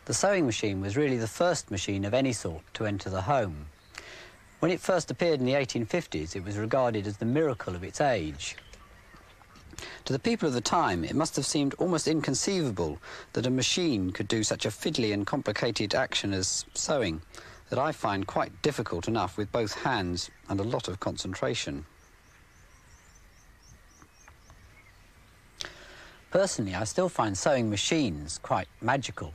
The sewing machine was really the first machine of any sort to enter the home. When it first appeared in the 1850s, it was regarded as the miracle of its age. To the people of the time, it must have seemed almost inconceivable that a machine could do such a fiddly and complicated action as sewing, that I find quite difficult enough with both hands and a lot of concentration. Personally, I still find sewing machines quite magical,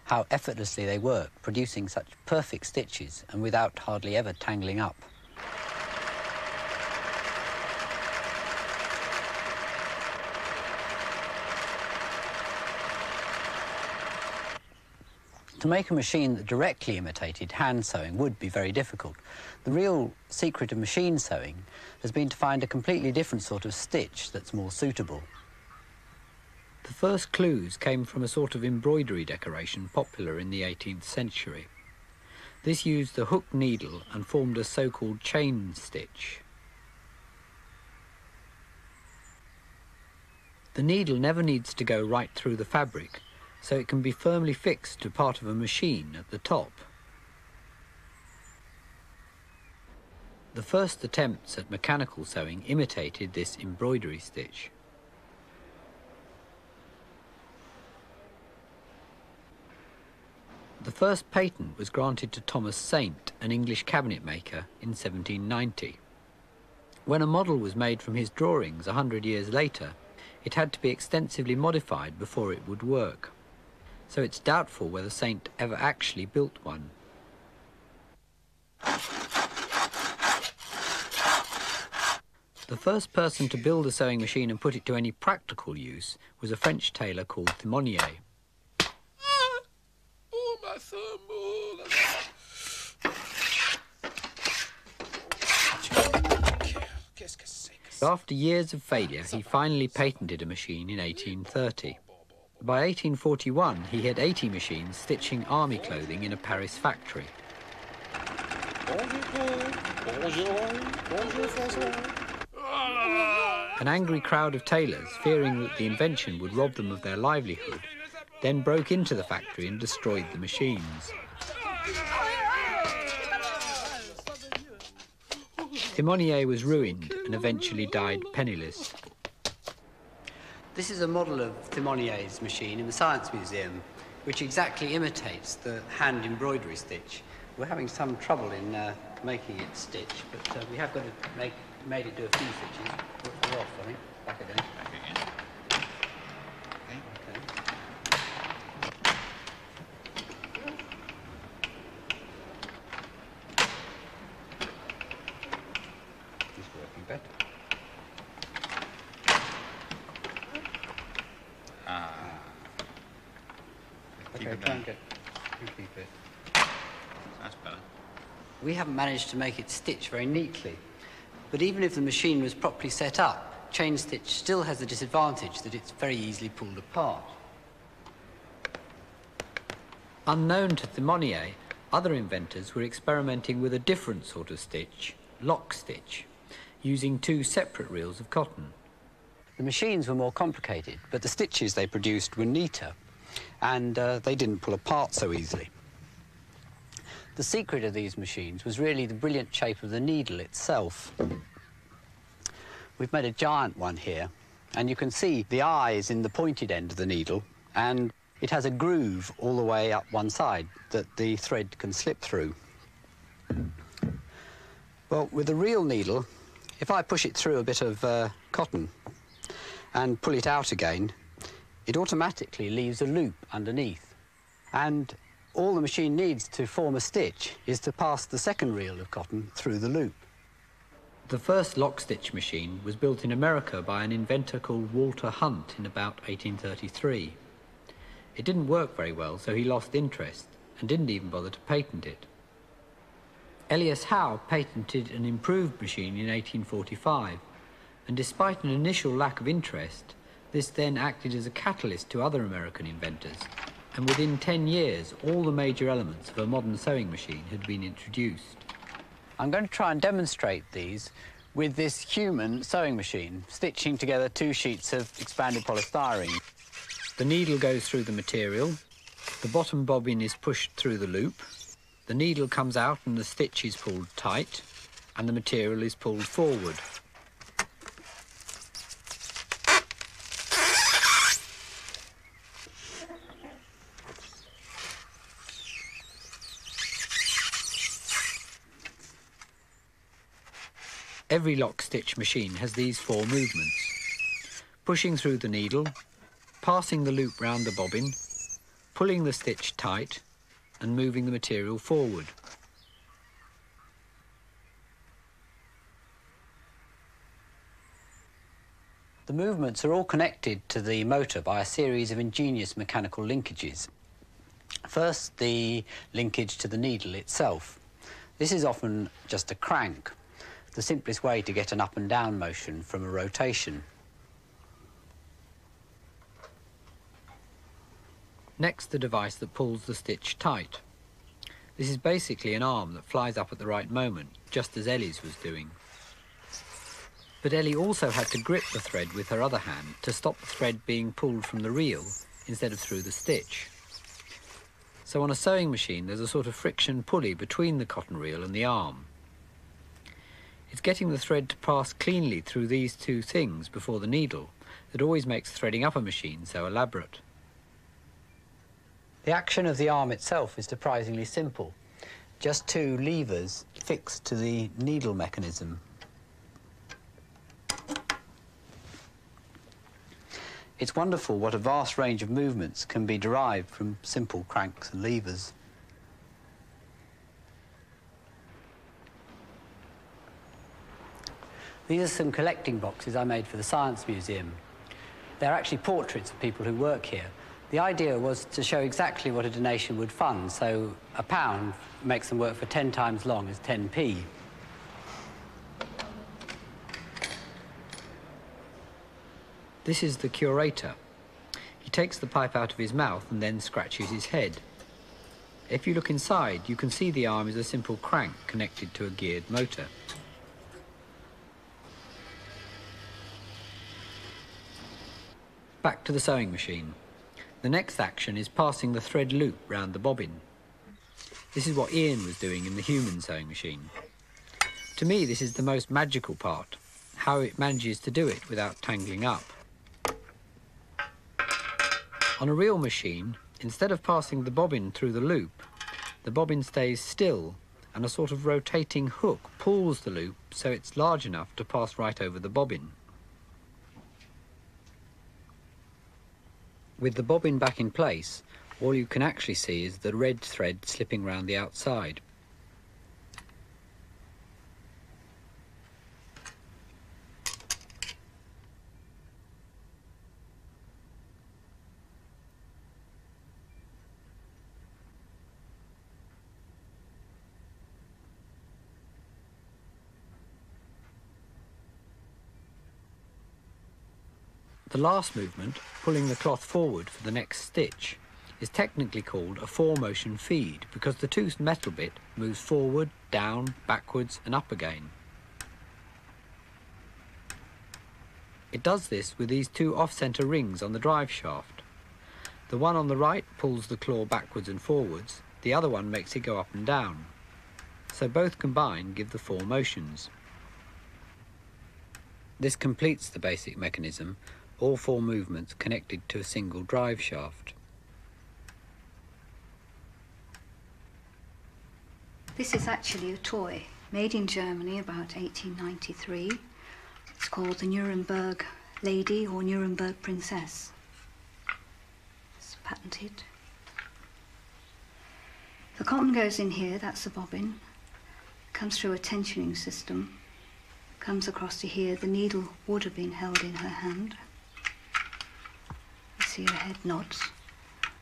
how effortlessly they work, producing such perfect stitches and without hardly ever tangling up. To make a machine that directly imitated hand sewing would be very difficult. The real secret of machine sewing has been to find a completely different sort of stitch that's more suitable. The first clues came from a sort of embroidery decoration popular in the 18th century. This used the hook needle and formed a so-called chain stitch. The needle never needs to go right through the fabric, so it can be firmly fixed to part of a machine at the top. The first attempts at mechanical sewing imitated this embroidery stitch. The first patent was granted to Thomas Saint, an English cabinet maker, in 1790. When a model was made from his drawings 100 years later, it had to be extensively modified before it would work. So it's doubtful whether Saint ever actually built one. The first person to build a sewing machine and put it to any practical use was a French tailor called Thimonier. After years of failure, he finally patented a machine in 1830. By 1841, he had 80 machines stitching army clothing in a Paris factory. An angry crowd of tailors, fearing that the invention would rob them of their livelihood, then broke into the factory and destroyed the machines. Thimonier was ruined and eventually died penniless. This is a model of Thimonier's machine in the Science Museum, which exactly imitates the hand embroidery stitch. We're having some trouble in making it stitch, but we have got to made it do a few stitches. We're off, I think. Back again. Back again. That's better. We haven't managed to make it stitch very neatly, but even if the machine was properly set up, chain stitch still has the disadvantage that it's very easily pulled apart. Unknown to Thimonier, other inventors were experimenting with a different sort of stitch, lock stitch, using two separate reels of cotton. The machines were more complicated, but the stitches they produced were neater, and they didn't pull apart so easily. The secret of these machines was really the brilliant shape of the needle itself. We've made a giant one here, and you can see the eye is in the pointed end of the needle, and it has a groove all the way up one side that the thread can slip through. Well, with a real needle, if I push it through a bit of cotton and pull it out again, it automatically leaves a loop underneath. And all the machine needs to form a stitch is to pass the second reel of cotton through the loop. The first lock stitch machine was built in America by an inventor called Walter Hunt in about 1833. It didn't work very well, so he lost interest and didn't even bother to patent it. Elias Howe patented an improved machine in 1845, and despite an initial lack of interest, this then acted as a catalyst to other American inventors, and within 10 years, all the major elements of a modern sewing machine had been introduced. I'm going to try and demonstrate these with this human sewing machine, stitching together two sheets of expanded polystyrene. The needle goes through the material, The bottom bobbin is pushed through the loop, the needle comes out and the stitch is pulled tight, and the material is pulled forward. Every lock stitch machine has these four movements: pushing through the needle, passing the loop round the bobbin, pulling the stitch tight, and moving the material forward. The movements are all connected to the motor by a series of ingenious mechanical linkages. First, the linkage to the needle itself. This is often just a crank, the simplest way to get an up and down motion from a rotation. Next, the device that pulls the stitch tight. This is basically an arm that flies up at the right moment, just as Ellie's was doing. But Ellie also had to grip the thread with her other hand to stop the thread being pulled from the reel instead of through the stitch. So on a sewing machine, there's a sort of friction pulley between the cotton reel and the arm. It's getting the thread to pass cleanly through these two things before the needle that always makes threading up a machine so elaborate. The action of the arm itself is surprisingly simple. Just two levers fixed to the needle mechanism. It's wonderful what a vast range of movements can be derived from simple cranks and levers. These are some collecting boxes I made for the Science Museum. They're actually portraits of people who work here. The idea was to show exactly what a donation would fund, so a pound makes them work for 10 times long as 10p. This is the curator. He takes the pipe out of his mouth and then scratches his head. If you look inside, you can see the arm is a simple crank connected to a geared motor. Back to the sewing machine. The next action is passing the thread loop round the bobbin. This is what Ian was doing in the human sewing machine. To me, this is the most magical part, how it manages to do it without tangling up. On a real machine, instead of passing the bobbin through the loop, the bobbin stays still and a sort of rotating hook pulls the loop so it's large enough to pass right over the bobbin. With the bobbin back in place, all you can actually see is the red thread slipping round the outside. The last movement, pulling the cloth forward for the next stitch, is technically called a four-motion feed because the toothed metal bit moves forward, down, backwards and up again. It does this with these two off-centre rings on the drive shaft. The one on the right pulls the claw backwards and forwards, the other one makes it go up and down. So both combined give the four motions. This completes the basic mechanism, all four movements connected to a single drive shaft. This is actually a toy made in Germany about 1893. It's called the Nuremberg Lady or Nuremberg Princess. It's patented. The cotton goes in here, that's the bobbin. Comes through a tensioning system. Comes across to here. The needle would have been held in her hand. You see her head nods.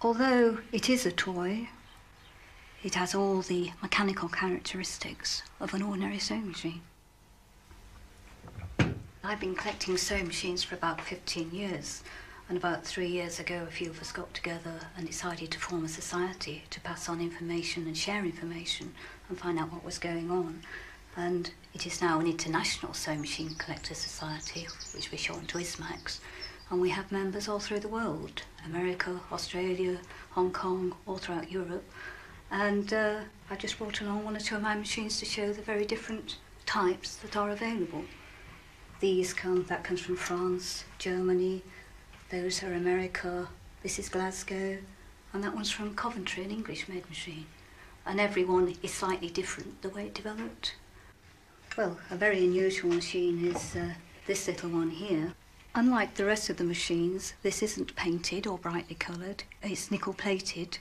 Although it is a toy, it has all the mechanical characteristics of an ordinary sewing machine. I've been collecting sewing machines for about 15 years, and about 3 years ago a few of us got together and decided to form a society to pass on information and share information and find out what was going on. And it is now an international sewing machine collector society, which we shorten to ISMAX. And we have members all through the world, America, Australia, Hong Kong, all throughout Europe. And I just brought along one or two of my machines to show the very different types that are available. That comes from France, Germany, those are America, this is Glasgow, and that one's from Coventry, an English-made machine. And every one is slightly different, the way it developed. Well, a very unusual machine is this little one here. Unlike the rest of the machines, this isn't painted or brightly coloured. It's nickel-plated,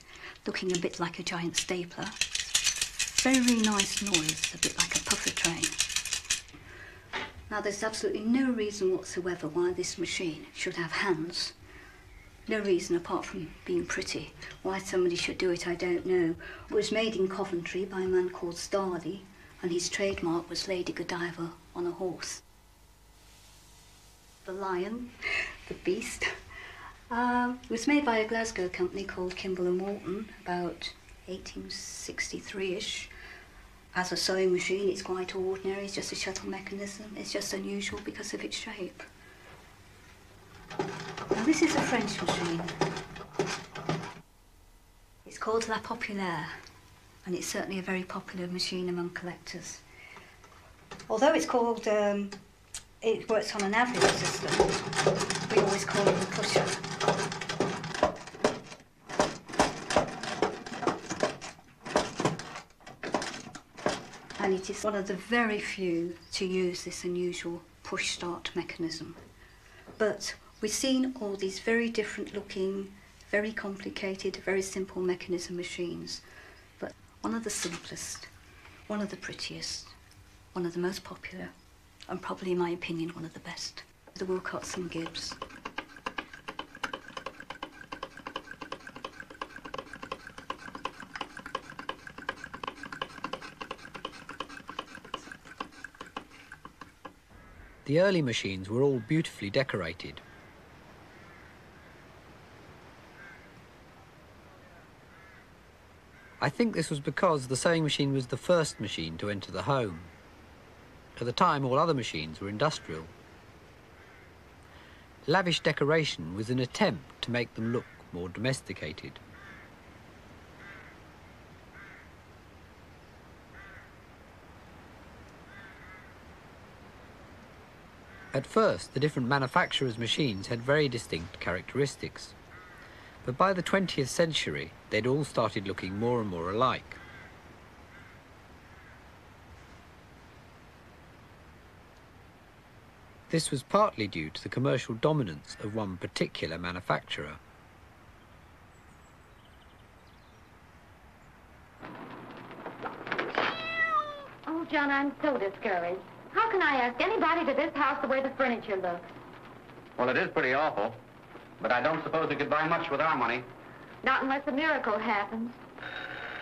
looking a bit like a giant stapler. Very nice noise, a bit like a puffer train. Now, there's absolutely no reason whatsoever why this machine should have hands. No reason apart from being pretty. Why somebody should do it, I don't know. It was made in Coventry by a man called Starley, and his trademark was Lady Godiva on a horse. The lion, the beast. It was made by a Glasgow company called Kimball and Walton about 1863-ish. As a sewing machine, it's quite ordinary. It's just a shuttle mechanism. It's just unusual because of its shape. Now, this is a French machine. It's called La Populaire, and it's certainly a very popular machine among collectors. Although it's called it works on an average system, we always call it the pusher. And it is one of the very few to use this unusual push-start mechanism. But we've seen all these very different looking, very complicated, very simple mechanism machines. But one of the simplest, one of the prettiest, one of the most popular, and probably, in my opinion, one of the best. The Wilcox and Gibbs. The early machines were all beautifully decorated. I think this was because the sewing machine was the first machine to enter the home. At the time, all other machines were industrial. Lavish decoration was an attempt to make them look more domesticated. At first, the different manufacturers' machines had very distinct characteristics. But by the 20th century, they'd all started looking more and more alike. This was partly due to the commercial dominance of one particular manufacturer. Oh, John, I'm so discouraged. How can I ask anybody to this house the way the furniture looks? Well, it is pretty awful, but I don't suppose we could buy much with our money. Not unless a miracle happens.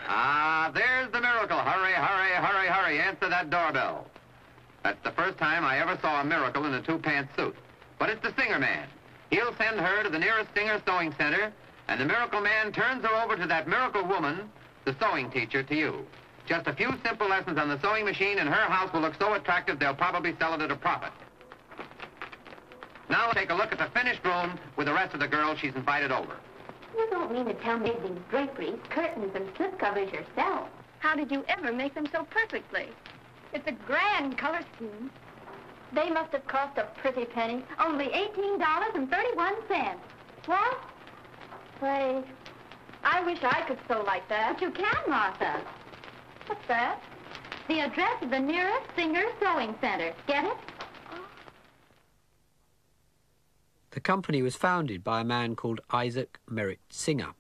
Ah, there's the miracle. Hurry, hurry, hurry, hurry. Answer that doorbell. That's the first time I ever saw a miracle in a two-pants suit. But it's the Singer Man. He'll send her to the nearest Singer sewing center, and the miracle man turns her over to that miracle woman, the sewing teacher, to you. Just a few simple lessons on the sewing machine, and her house will look so attractive they'll probably sell it at a profit. Now take a look at the finished room with the rest of the girls she's invited over. You don't mean to tell me these draperies, curtains, and slip covers yourself. How did you ever make them so perfectly? It's a grand color scheme. They must have cost a pretty penny. Only $18.31. What? Why, I wish I could sew like that. But you can, Martha. What's that? The address of the nearest Singer Sewing Center. Get it? The company was founded by a man called Isaac Merritt Singer.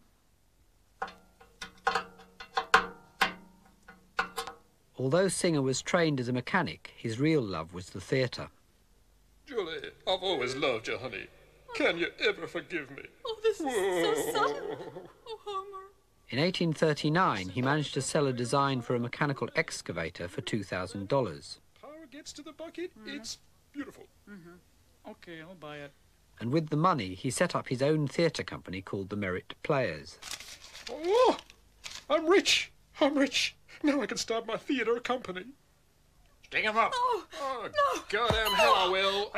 Although Singer was trained as a mechanic, his real love was the theatre. Julie, I've always loved you, honey. Can you ever forgive me? Oh, this is so sudden. Oh, Homer. In 1839, he managed to sell a design for a mechanical excavator for $2,000. Power gets to the bucket, it's beautiful. Okay, I'll buy it. And with the money, he set up his own theatre company called the Merritt Players. Oh, I'm rich. I'm rich. Now I can start my theatre company. Sting him up. Oh, Oh, no. goddamn hell I will.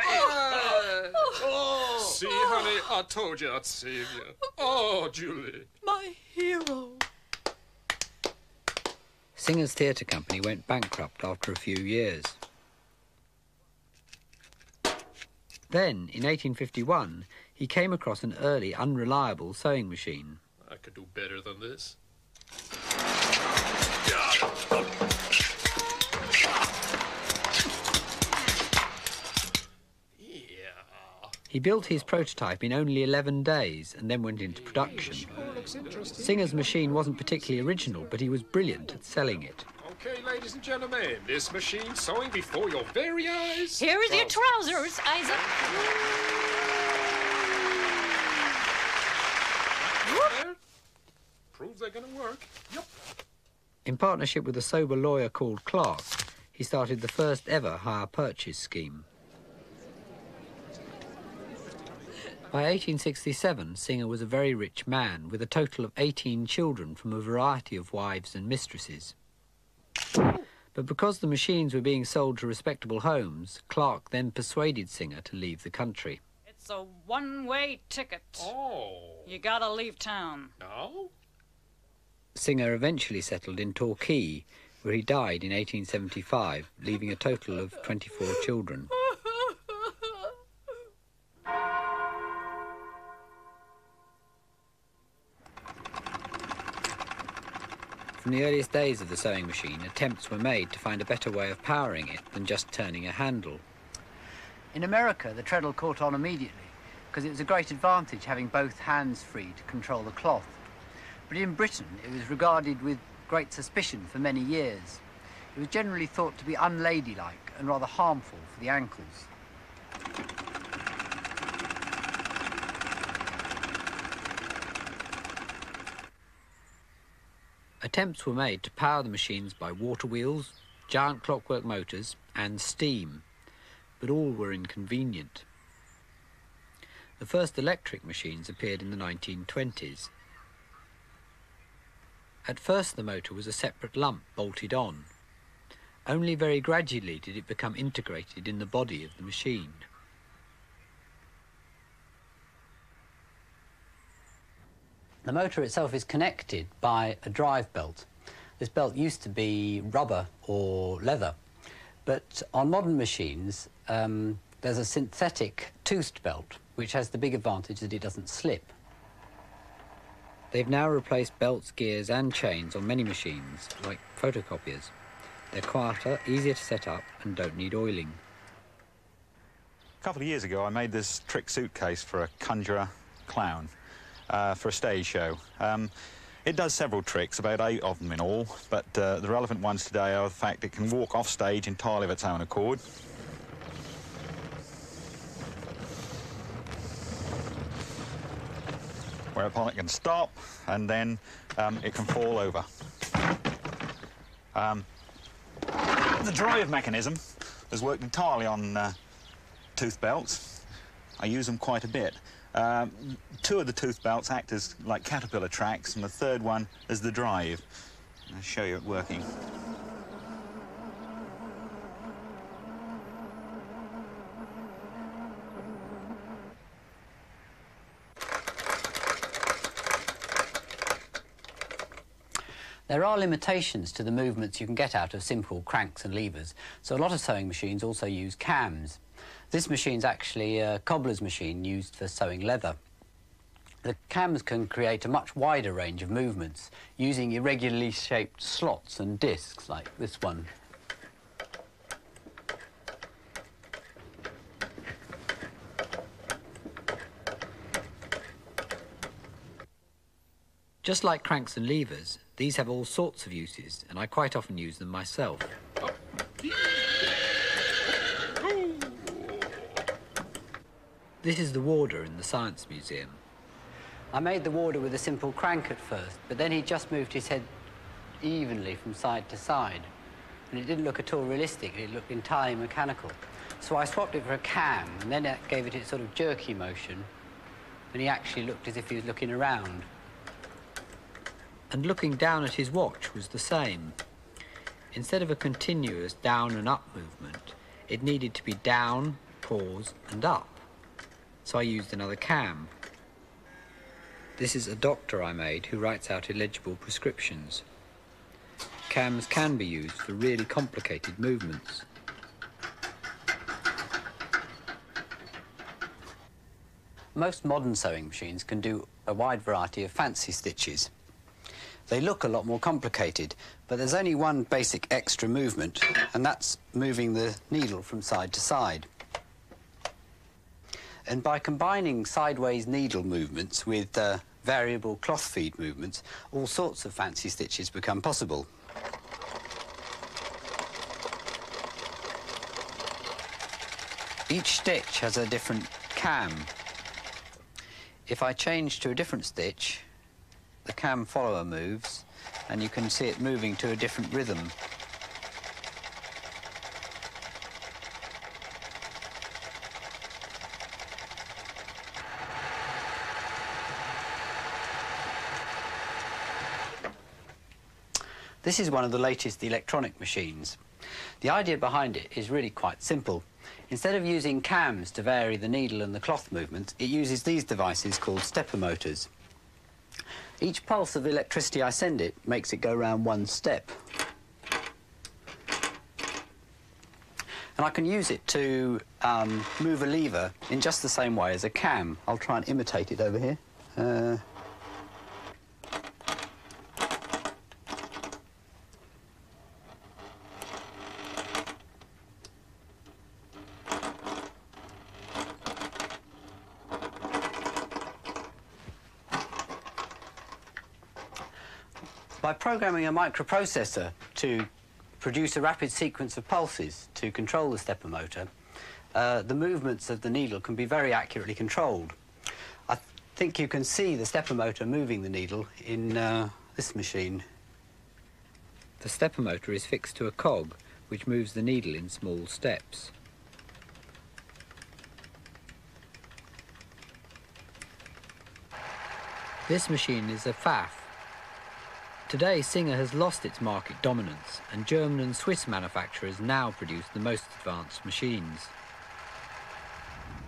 Oh. See, honey, I told you I'd save you. Oh, Julie. My hero. Singer's theatre company went bankrupt after a few years. Then, in 1851, he came across an early, unreliable sewing machine. I could do better than this. He built his prototype in only 11 days and then went into production. Singer's machine wasn't particularly original, but he was brilliant at selling it. Okay, ladies and gentlemen, this machine sewing before your very eyes. Here is your trousers, Isaac. There. Proves they're going to work. Yep. In partnership with a sober lawyer called Clark, he started the first ever hire purchase scheme. By 1867, Singer was a very rich man with a total of 18 children from a variety of wives and mistresses. But because the machines were being sold to respectable homes, Clark then persuaded Singer to leave the country. It's a one-way ticket. Oh. You gotta leave town. No? Singer eventually settled in Torquay, where he died in 1875, leaving a total of 24 children. From the earliest days of the sewing machine, attempts were made to find a better way of powering it than just turning a handle. In America, the treadle caught on immediately, because it was a great advantage having both hands free to control the cloth. But in Britain, it was regarded with great suspicion for many years. It was generally thought to be unladylike and rather harmful for the ankles. Attempts were made to power the machines by water wheels, giant clockwork motors and steam, but all were inconvenient. The first electric machines appeared in the 1920s. At first the motor was a separate lump bolted on. Only very gradually did it become integrated in the body of the machine. The motor itself is connected by a drive belt. This belt used to be rubber or leather, but on modern machines there's a synthetic toothed belt which has the big advantage that it doesn't slip. They've now replaced belts, gears and chains on many machines, like photocopiers. They're quieter, easier to set up and don't need oiling. A couple of years ago I made this trick suitcase for a conjurer clown. For a stage show. It does several tricks, about 8 of them in all, but the relevant ones today are the fact it can walk off stage entirely of its own accord. Whereupon it can stop, and then it can fall over. The drive mechanism has worked entirely on tooth belts. I use them quite a bit. 2 of the tooth belts act as like caterpillar tracks, and the third one is the drive. I'll show you it working. There are limitations to the movements you can get out of simple cranks and levers, so a lot of sewing machines also use cams. This machine's actually a cobbler's machine used for sewing leather. The cams can create a much wider range of movements using irregularly shaped slots and discs like this one. Just like cranks and levers, these have all sorts of uses, and I quite often use them myself. This is the warder in the Science Museum. I made the warder with a simple crank at first, but then he just moved his head evenly from side to side. And it didn't look at all realistic, it looked entirely mechanical. So I swapped it for a cam, and then that gave it its sort of jerky motion, and he actually looked as if he was looking around. And looking down at his watch was the same. Instead of a continuous down and up movement, it needed to be down, pause, and up. so I used another cam. This is a doctor I made who writes out illegible prescriptions. Cams can be used for really complicated movements. Most modern sewing machines can do a wide variety of fancy stitches. They look a lot more complicated, but there's only one basic extra movement, and that's moving the needle from side to side. And by combining sideways needle movements with variable cloth feed movements, all sorts of fancy stitches become possible. Each stitch has a different cam. If I change to a different stitch, the cam follower moves, and you can see it moving to a different rhythm. This is one of the latest electronic machines. The idea behind it is really quite simple. Instead of using cams to vary the needle and the cloth movement, it uses these devices called stepper motors. Each pulse of electricity I send it makes it go round one step. And I can use it to move a lever in just the same way as a cam. I'll try and imitate it over here. By programming a microprocessor to produce a rapid sequence of pulses to control the stepper motor, the movements of the needle can be very accurately controlled. I think you can see the stepper motor moving the needle in this machine. The stepper motor is fixed to a cog which moves the needle in small steps. This machine is a Pfaff. Today, Singer has lost its market dominance, and German and Swiss manufacturers now produce the most advanced machines.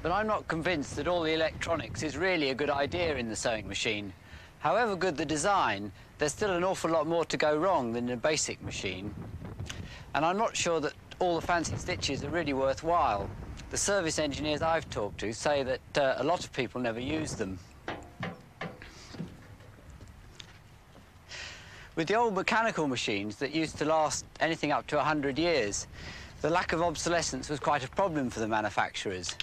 But I'm not convinced that all the electronics is really a good idea in the sewing machine. However good the design, there's still an awful lot more to go wrong than in a basic machine. And I'm not sure that all the fancy stitches are really worthwhile. The service engineers I've talked to say that a lot of people never use them. With the old mechanical machines that used to last anything up to 100 years, the lack of obsolescence was quite a problem for the manufacturers.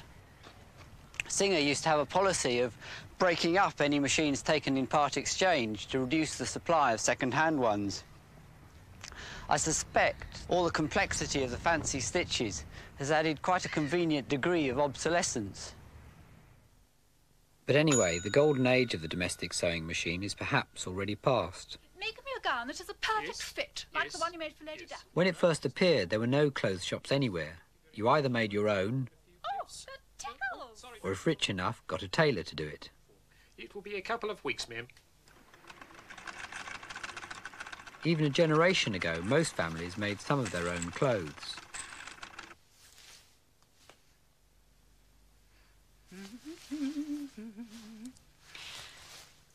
Singer used to have a policy of breaking up any machines taken in part exchange to reduce the supply of second-hand ones. I suspect all the complexity of the fancy stitches has added quite a convenient degree of obsolescence. But anyway, the golden age of the domestic sewing machine is perhaps already past. Make me a gown that is a perfect fit, like the one you made for Lady Di. When it first appeared, there were no clothes shops anywhere. You either made your own, or if rich enough, got a tailor to do it. It will be a couple of weeks, ma'am. Even a generation ago, most families made some of their own clothes.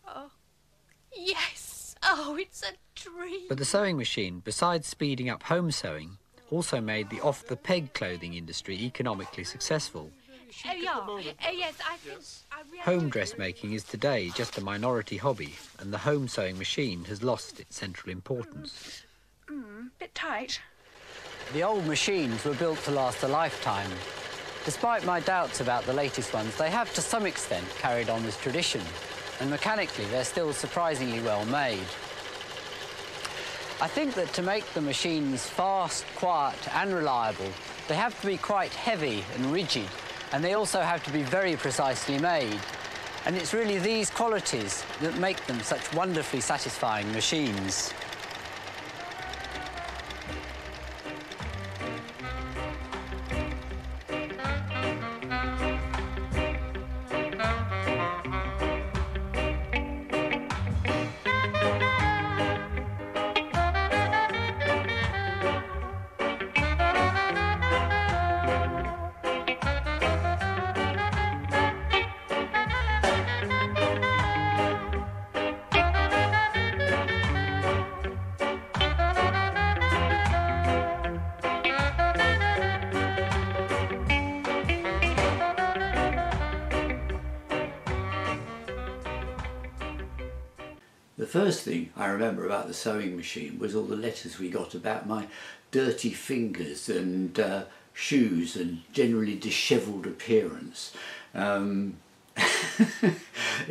Oh, yes! Oh, it's a dream! But the sewing machine, besides speeding up home sewing, also made the off-the-peg clothing industry economically successful. Yes, I think... Home dressmaking is today just a minority hobby, and the home sewing machine has lost its central importance. Bit tight. The old machines were built to last a lifetime. Despite my doubts about the latest ones, they have to some extent carried on this tradition, and mechanically they're still surprisingly well made. I think that to make the machines fast, quiet and reliable, they have to be quite heavy and rigid, and they also have to be very precisely made. And it's really these qualities that make them such wonderfully satisfying machines. The first thing I remember about the sewing machine was all the letters we got about my dirty fingers and shoes and generally dishevelled appearance. It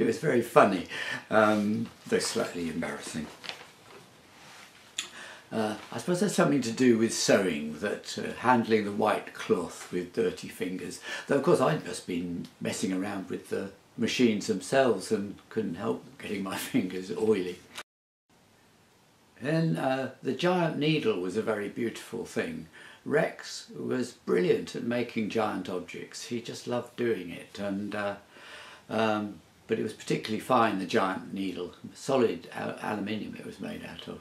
was very funny, though slightly embarrassing. I suppose that's something to do with sewing, that handling the white cloth with dirty fingers. Though of course I'd just been messing around with the machines themselves and couldn't help getting my fingers oily. Then the giant needle was a very beautiful thing. Rex was brilliant at making giant objects. He just loved doing it, and but it was particularly fine, the giant needle, solid aluminium it was made out of.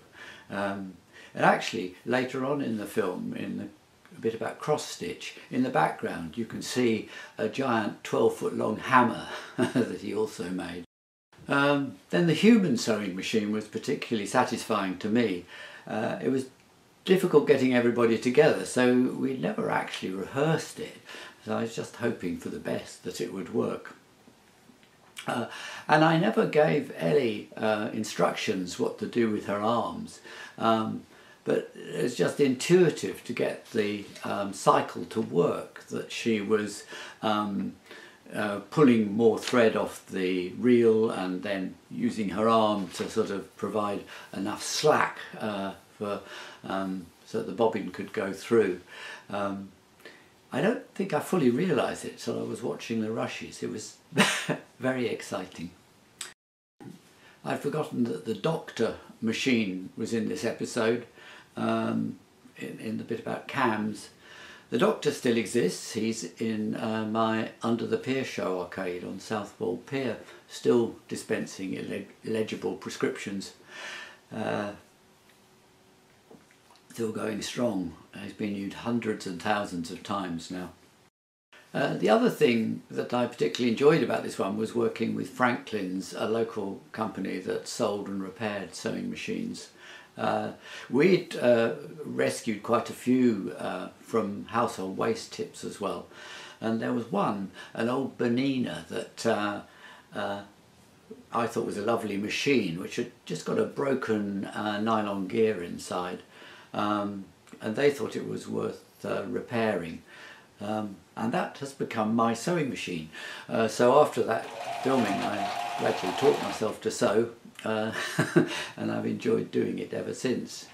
And actually later on in the film, in a bit about cross stitch, in the background you can see a giant 12-foot long hammer that he also made. Then the human sewing machine was particularly satisfying to me. It was difficult getting everybody together, so we never actually rehearsed it, so I was just hoping for the best that it would work. And I never gave Ellie instructions what to do with her arms, but it was just intuitive to get the cycle to work, that she was pulling more thread off the reel and then using her arm to sort of provide enough slack so that the bobbin could go through. I don't think I fully realised it till I was watching the rushes. It was very exciting. I'd forgotten that the doctor machine was in this episode, in the bit about cams. The Doctor still exists. He's in my Under the Pier show arcade on Southwold Pier, still dispensing illegible prescriptions. Still going strong. He's been used hundreds and thousands of times now. The other thing that I particularly enjoyed about this one was working with Franklin's, a local company that sold and repaired sewing machines. We'd rescued quite a few from household waste tips as well, and there was one, an old Bernina, that I thought was a lovely machine, which had just got a broken nylon gear inside, and they thought it was worth repairing. And that has become my sewing machine. So after that filming, I gradually taught myself to sew, and I've enjoyed doing it ever since.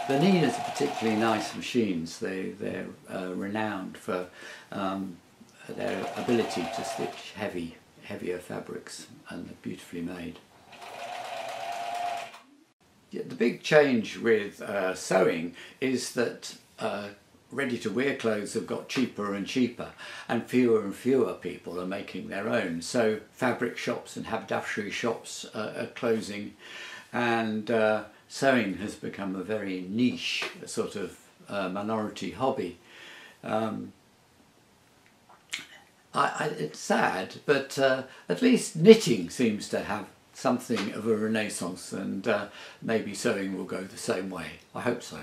Berninas are particularly nice machines. They're renowned for their ability to stitch heavier fabrics, and they're beautifully made. Yeah, the big change with sewing is that ready-to-wear clothes have got cheaper and cheaper, and fewer people are making their own. So fabric shops and haberdashery shops are closing, and sewing has become a very niche sort of minority hobby. It's sad, but at least knitting seems to have something of a renaissance, and maybe sewing will go the same way. I hope so.